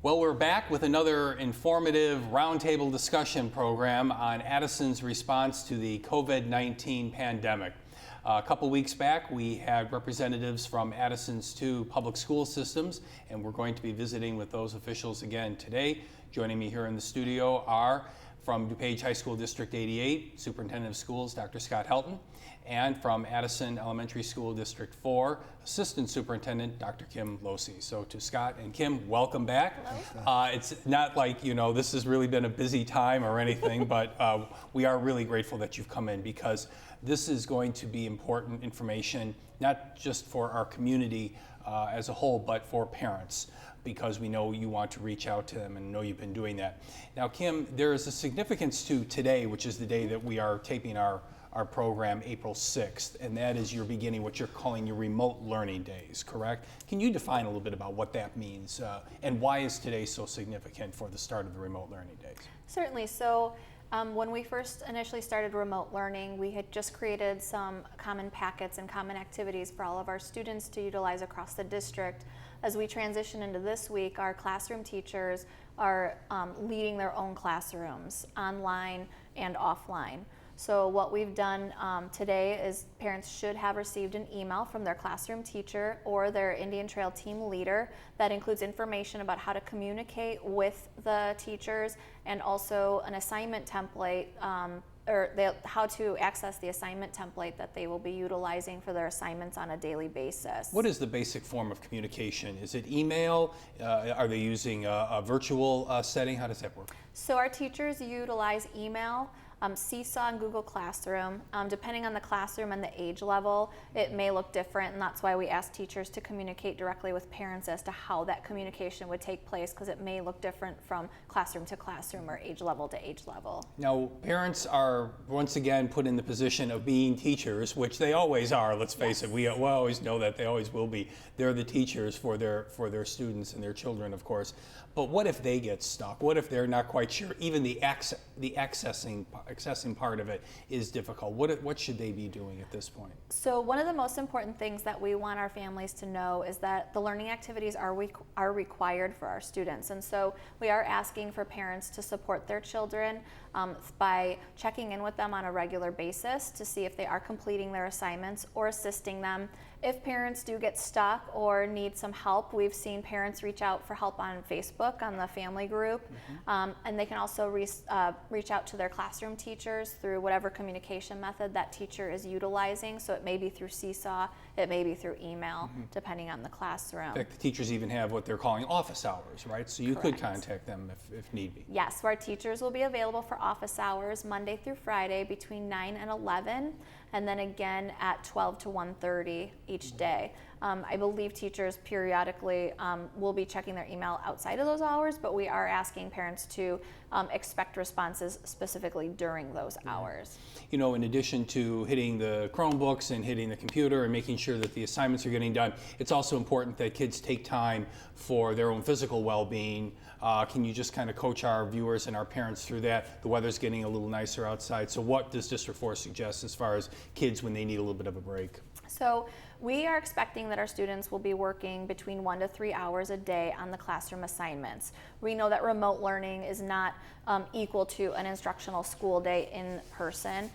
Well, we're back with another informative roundtable discussion program on Addison's response to the COVID-19 pandemic. A couple weeks back, we had representatives from Addison's two public school systems, and we're going to be visiting with those officials again today. Joining me here in the studio are from DuPage High School District 88, Superintendent of Schools, Dr. Scott Helton, and from Addison Elementary School District 4, Assistant Superintendent, Dr. Kim Losey. So to Scott and Kim, welcome back. It's not like, this has really been a busy time or anything, but we are really grateful that you've come in because this is going to be important information, not just for our community as a whole, but for parents, because we know you want to reach out to them and know you've been doing that. Now, Kim, there is a significance to today, which is the day that we are taping our program, April 6th, and that is you're beginning what you're calling your remote learning days, correct? Can you define a little bit about what that means and why is today so significant for the start of the remote learning days? Certainly. So when we first initially started remote learning, we had just created some common packets and common activities for all of our students to utilize across the district. As we transition into this week, our classroom teachers are leading their own classrooms, online and offline. So what we've done today is parents should have received an email from their classroom teacher or their Indian Trail team leader that includes information about how to communicate with the teachers and also an assignment template how to access the assignment template that they will be utilizing for their assignments on a daily basis. What is the basic form of communication? Is it email? Are they using a virtual setting? How does that work? So our teachers utilize email, Seesaw and Google Classroom. Depending on the classroom and the age level, it may look different, and that's why we ask teachers to communicate directly with parents as to how that communication would take place, because it may look different from classroom to classroom or age level to age level. Now, parents are once again put in the position of being teachers, which they always are, let's face it. We always know that they always will be. They're the teachers for their students and their children, of course. But what if they get stuck? What if they're not quite sure? Even the accessing part of it is difficult. What should they be doing at this point? So one of the most important things that we want our families to know is that the learning activities are required for our students. And so we are asking for parents to support their children by checking in with them on a regular basis to see if they are completing their assignments or assisting them. If parents do get stuck or need some help, we've seen parents reach out for help on Facebook, on the family group, and they can also reach out to their classroom teachers through whatever communication method that teacher is utilizing. So it may be through Seesaw, it may be through email, depending on the classroom. In fact, the teachers even have what they're calling office hours, right? So you could contact them if need be. Yes, so our teachers will be available for office hours Monday through Friday between 9 and 11, and then again at 12 to 1:30 each day. I believe teachers periodically will be checking their email outside of those hours, but we are asking parents to expect responses specifically during those hours. In addition to hitting the Chromebooks and hitting the computer and making sure that the assignments are getting done, it's also important that kids take time for their own physical well-being. Can you just kind of coach our viewers and our parents through that? The weather's getting a little nicer outside, so what does District 4 suggest as far as kids when they need a little bit of a break? So we are expecting that our students will be working between 1 to 3 hours a day on the classroom assignments. We know that remote learning is not equal to an instructional school day in person.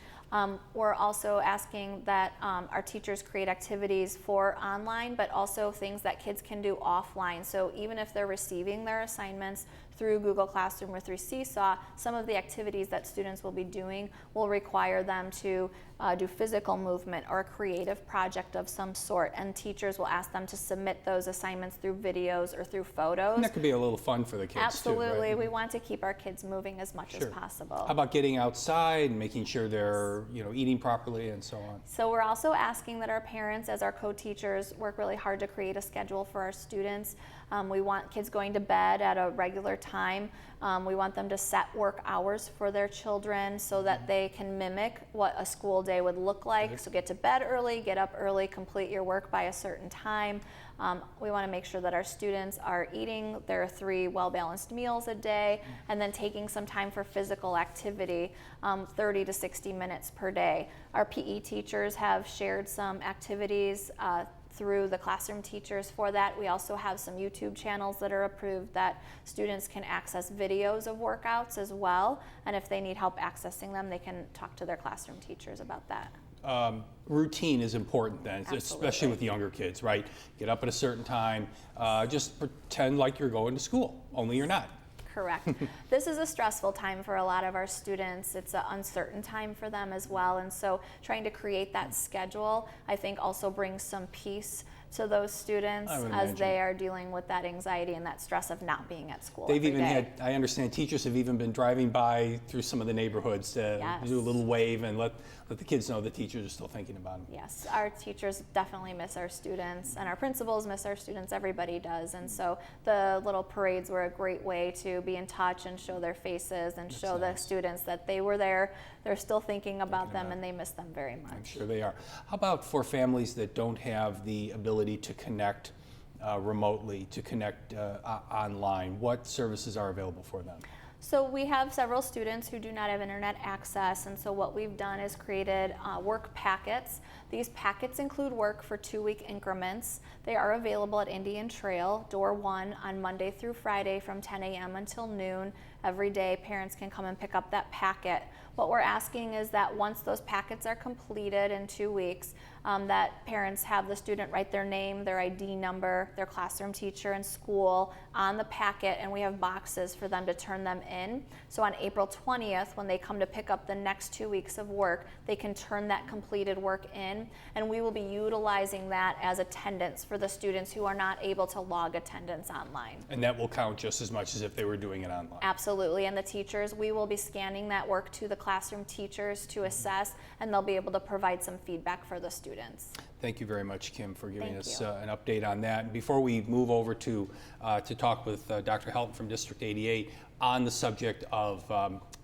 We're also asking that our teachers create activities for online, but also things that kids can do offline. So even if they're receiving their assignments through Google Classroom or through Seesaw, some of the activities that students will be doing will require them to do physical movement or a creative project of some sort, and teachers will ask them to submit those assignments through videos or through photos. And that could be a little fun for the kids. Absolutely. Too, right? We want to keep our kids moving as much as possible. How about getting outside and making sure they're eating properly and so on? So we're also asking that our parents, as our co-teachers, work really hard to create a schedule for our students. We want kids going to bed at a regular time. We want them to set work hours for their children so that they can mimic what a school day would look like. So get to bed early, get up early, complete your work by a certain time. We want to make sure that our students are eating their 3 well-balanced meals a day and then taking some time for physical activity, 30 to 60 minutes per day. Our PE teachers have shared some activities through the classroom teachers for that. We also have some YouTube channels that are approved that students can access videos of workouts as well. And if they need help accessing them, they can talk to their classroom teachers about that. Routine is important then, Absolutely. especially with younger kids, right? Get up at a certain time, just pretend like you're going to school, only you're not. Correct. This is a stressful time for a lot of our students. It's an uncertain time for them as well. And so trying to create that schedule, I think, also brings some peace to those students as they are dealing with that anxiety and that stress of not being at school. They've every even day. had, I understand teachers have even been driving by through some of the neighborhoods to Yes. do a little wave and let the kids know the teachers are still thinking about them. Yes, our teachers definitely miss our students, and our principals miss our students. Everybody does. And so the little parades were a great way to be in touch and show their faces and show the students that they were there. They're still thinking about them, and they miss them very much. I'm sure they are. How about for families that don't have the ability to connect remotely, to connect online? What services are available for them? So we have several students who do not have internet access, and so what we've done is created work packets. These packets include work for 2-week increments. They are available at Indian Trail, door 1, on Monday through Friday from 10 a.m. until noon. Every day, parents can come and pick up that packet. What we're asking is that once those packets are completed in 2 weeks, that parents have the student write their name, their ID number, their classroom teacher and school on the packet, and we have boxes for them to turn them in. So on April 20th, when they come to pick up the next 2 weeks of work, they can turn that completed work in, and we will be utilizing that as attendance for the students who are not able to log attendance online. And that will count just as much as if they were doing it online. Absolutely, and the teachers, we will be scanning that work to the classroom teachers to assess, and they'll be able to provide some feedback for the students. Thank you very much, Kim, for giving Thank us you. an update on that. Before we move over to talk with Dr. Helton from District 88 on the subject of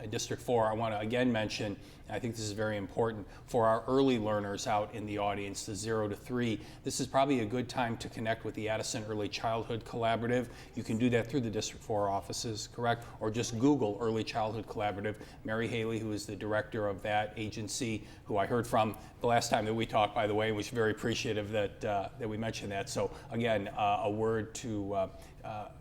District 4, I want to again mention, I think this is very important, for our early learners out in the audience, the 0 to 3, this is probably a good time to connect with the Addison Early Childhood Collaborative. You can do that through the District 4 offices, correct? Or just Google Early Childhood Collaborative. Mary Haley, who is the director of that agency, who I heard from the last time that we talked, by the way, was very appreciative that we mentioned that. So again, a word to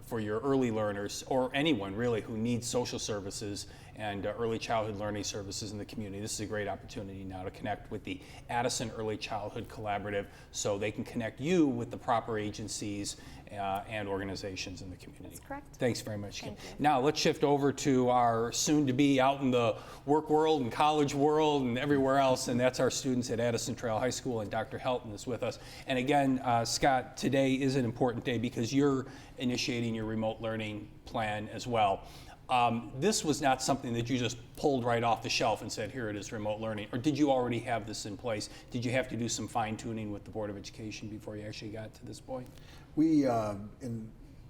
for your early learners, or anyone really who needs social services and early childhood learning services in the community. This is a great opportunity now to connect with the Addison Early Childhood Collaborative so they can connect you with the proper agencies and organizations in the community. That's correct. Thanks very much, Kim. Thank you. Now let's shift over to our soon-to-be out in the work world and college world and everywhere else, and that's our students at Addison Trail High School, and Dr. Helton is with us. And again, Scott, today is an important day because you're initiating your remote learning plan as well. This was not something that you just pulled right off the shelf and said, here it is, remote learning, or did you already have this in place? Did you have to do some fine-tuning with the Board of Education before you actually got to this point? We,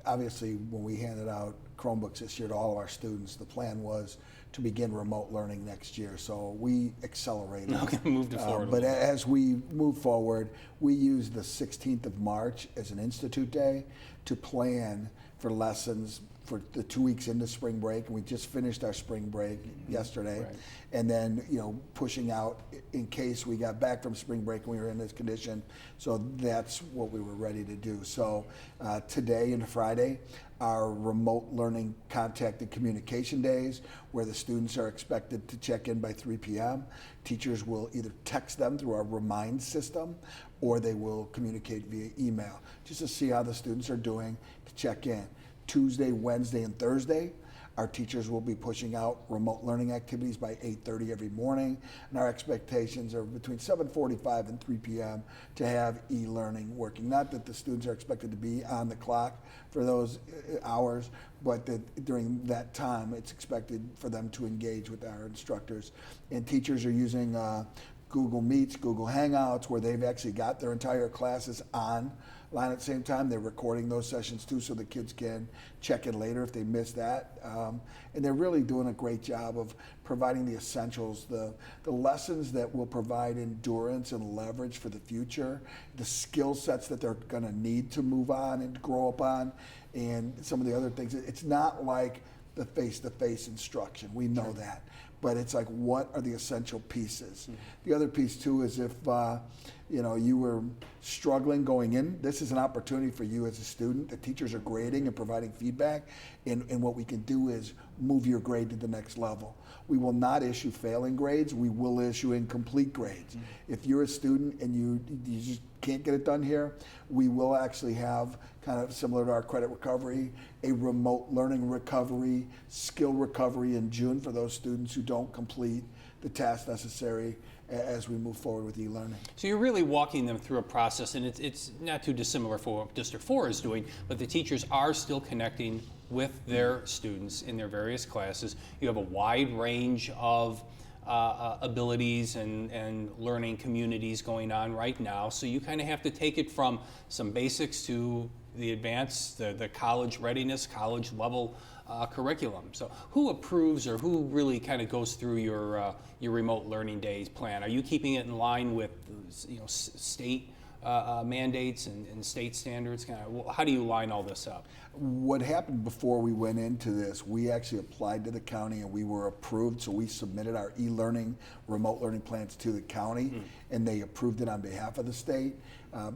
obviously, when we handed out Chromebooks this year to all of our students, the plan was to begin remote learning next year. So we accelerated. Okay, moved it forward. But as we move forward, we use the 16th of March as an Institute Day to plan for lessons for the 2 weeks into spring break, and we just finished our spring break yesterday. Right. And then, pushing out in case we got back from spring break and we were in this condition. So that's what we were ready to do. So today and Friday are remote learning contact and communication days where the students are expected to check in by 3 p.m. Teachers will either text them through our Remind system or they will communicate via email just to see how the students are doing, to check in. Tuesday, Wednesday, and Thursday, our teachers will be pushing out remote learning activities by 8:30 every morning, and our expectations are between 7:45 and 3 p.m. to have e-learning working. Not that the students are expected to be on the clock for those hours, but that during that time, it's expected for them to engage with our instructors. And teachers are using Google Meets, Google Hangouts, where they've actually got their entire classes online at the same time. They're recording those sessions too, so the kids can check in later if they missed that. And they're really doing a great job of providing the essentials, the lessons that will provide endurance and leverage for the future, the skill sets that they're going to need to move on and grow up on, and some of the other things. It's not like the face-to-face instruction. We know that. But it's like, what are the essential pieces? The other piece too is if you were struggling going in, this is an opportunity for you as a student. The teachers are grading and providing feedback, and what we can do is move your grade to the next level. We will not issue failing grades. We will issue incomplete grades. If you're a student and you just can't get it done here, we will actually have, kind of similar to our credit recovery, a remote learning recovery, skill recovery in June for those students who don't complete the tasks necessary as we move forward with e-learning. So you're really walking them through a process, and it's not too dissimilar for what District 4 is doing, but the teachers are still connecting with their students in their various classes. You have a wide range of abilities and learning communities going on right now, so you kind of have to take it from some basics to the advanced, the college readiness, college level curriculum. So who approves, or who really kind of goes through your remote learning days plan? Are you keeping it in line with state mandates and state standards? How do you line all this up? What happened before we went into this, we actually applied to the county and we were approved, so we submitted our e-learning, remote learning plans to the county, and they approved it on behalf of the state.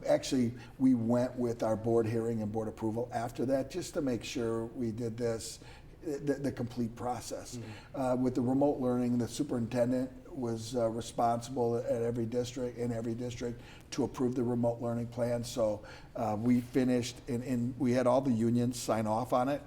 Actually, we went with our board hearing and board approval after that, just to make sure we did this, the complete process. With the remote learning, the superintendent was responsible in every district to approve the remote learning plan. So we finished, and we had all the unions sign off on it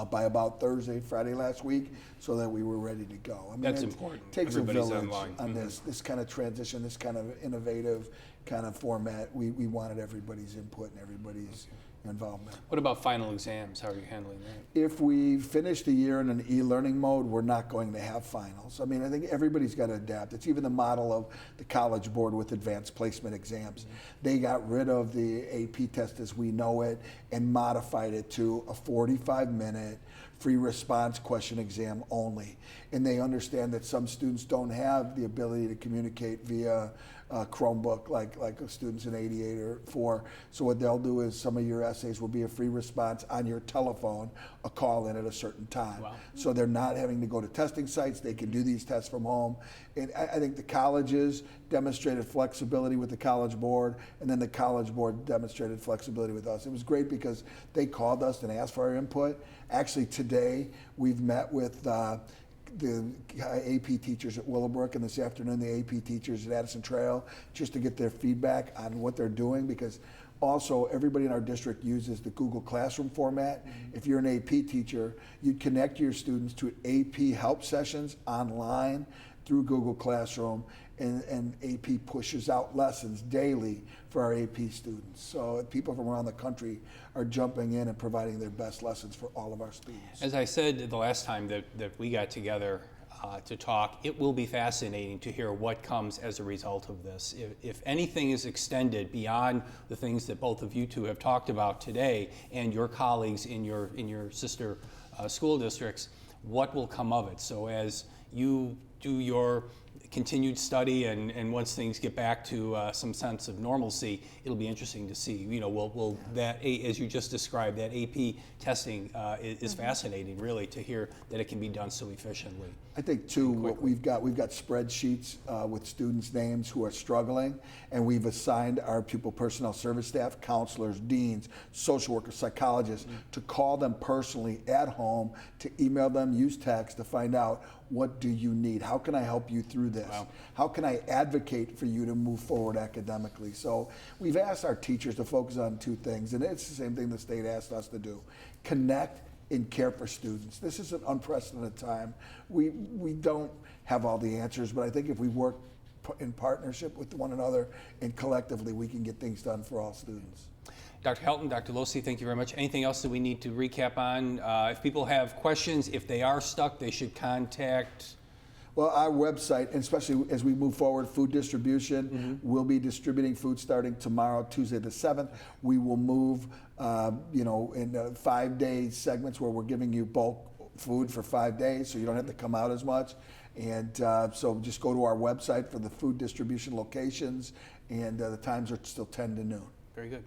by about Thursday, Friday last week, so that we were ready to go. I mean, That's important. It takes Everybody's a village online. on this kind of transition, this kind of innovative kind of format. We wanted everybody's input and everybody's involvement. What about final exams? How are you handling that? If we finish the year in an e-learning mode, we're not going to have finals. I mean, I think everybody's got to adapt. It's even the model of the College Board with advanced placement exams. They got rid of the AP test as we know it and modified it to a 45-minute free response question exam only. And they understand that some students don't have the ability to communicate via Chromebook like students in 88 or 4. So what they'll do is some of your essays will be a free response on your telephone, a call in at a certain time. Wow. So they're not having to go to testing sites. They can do these tests from home. And I think the colleges demonstrated flexibility with the College Board, and then the College Board demonstrated flexibility with us. It was great because they called us and asked for our input. Actually today we've met with the AP teachers at Willowbrook, and this afternoon the AP teachers at Addison Trail, just to get their feedback on what they're doing, because also everybody in our district uses the Google Classroom format. If you're an AP teacher, you connect your students to AP help sessions online through Google Classroom, and AP pushes out lessons daily for our AP students. So people from around the country are jumping in and providing their best lessons for all of our students. As I said the last time that we got together to talk, it will be fascinating to hear what comes as a result of this. If anything is extended beyond the things that both of you two have talked about today and your colleagues in your sister school districts, what will come of it? So as you do your continued study, and once things get back to some sense of normalcy, it'll be interesting to see. Will that, as you just described, that AP testing is fascinating, really, to hear that it can be done so efficiently. I think too, what we've got spreadsheets with students' names who are struggling, and we've assigned our pupil personnel service staff, counselors, deans, social workers, psychologists, to call them personally at home, to email them, use text to find out, what do you need? How can I help you through this? Wow. How can I advocate for you to move forward academically? So we've asked our teachers to focus on two things, and it's the same thing the state asked us to do: connect and care for students. This is an unprecedented time. We don't have all the answers, but I think if we work in partnership with one another and collectively, we can get things done for all students. Dr. Helton, Dr. Losey, thank you very much. Anything else that we need to recap on? If people have questions, if they are stuck, they should contact... Well, our website, and especially as we move forward, food distribution, we'll be distributing food starting tomorrow, Tuesday the 7th. We will move, in 5-day segments where we're giving you bulk food for 5 days, so you don't have to come out as much. And so just go to our website for the food distribution locations, and the times are still 10 to noon. Very good.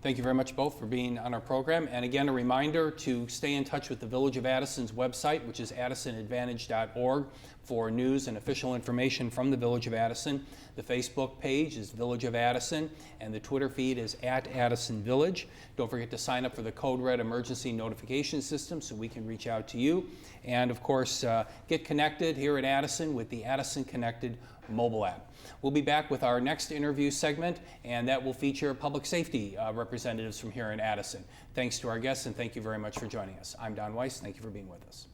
Thank you very much both for being on our program. And again, a reminder to stay in touch with the Village of Addison's website, which is addisonadvantage.org, for news and official information from the Village of Addison. The Facebook page is Village of Addison, and the Twitter feed is @AddisonVillage. Don't forget to sign up for the Code Red emergency notification system so we can reach out to you. And of course, get connected here at Addison with the Addison Connected mobile app. We'll be back with our next interview segment, and that will feature public safety representatives from here in Addison. Thanks to our guests, and thank you very much for joining us. I'm Don Weiss. Thank you for being with us.